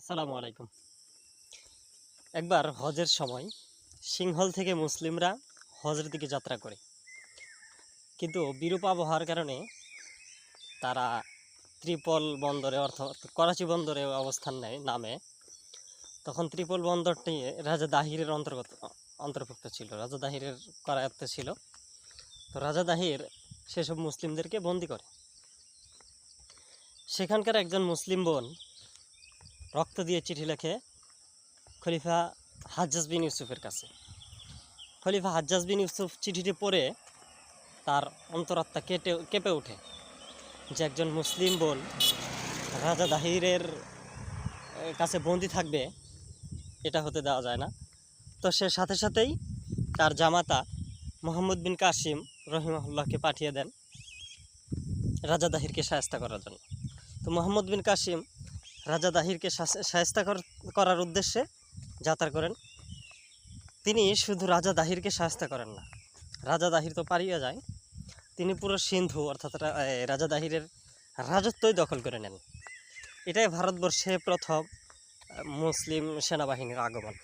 আসসালামু আলাইকুম। একবার হজের সময় সিংহল থেকে মুসলিমরা হজের দিকে যাত্রা করে, কিন্তু বিরূপ আবহাওয়ার কারণে তারা ত্রিপল বন্দরে অর্থাৎ করাচি বন্দরে অবস্থান নামে। তখন ত্রিপল বন্দরটি রাজা দাহিরের অন্তর্ভুক্ত ছিল, রাজা দাহিরের করায়ত্তে ছিল। তো রাজা দাহির সেসব মুসলিমদেরকে বন্দি করে। সেখানকার একজন মুসলিম বোন রক্ত দিয়ে চিঠি লেখে খলিফা হাজ্জাজ বিন ইউসুফের কাছে। খলিফা হাজ্জাজ বিন ইউসুফ চিঠিটি পড়ে তার অন্তরাত্মা কেঁপে ওঠে যে একজন মুসলিম বোন রাজা দাহিরের কাছে বন্দি থাকবে, এটা হতে দেওয়া যায় না। তো সে সাথে সাথেই তার জামাতা মোহাম্মদ বিন কাসিম রহিমাহুল্লাহকে পাঠিয়ে দেন রাজা দাহিরকে শায়েস্তা করার জন্য। তো মোহাম্মদ বিন কাসিম রাজা দাহিরকে শায়েস্তা করার উদ্দেশ্যে যাত্রা করেন। তিনি শুধু রাজা দাহিরকে শায়েস্তা করেন না, রাজা দাহির তো পালিয়ে যায়, তিনি পুরো সিন্ধু অর্থাৎ রাজা দাহিরের রাজত্বই দখল করে নেন। এটাই ভারতবর্ষে প্রথম মুসলিম সেনাবাহিনীর আগমন।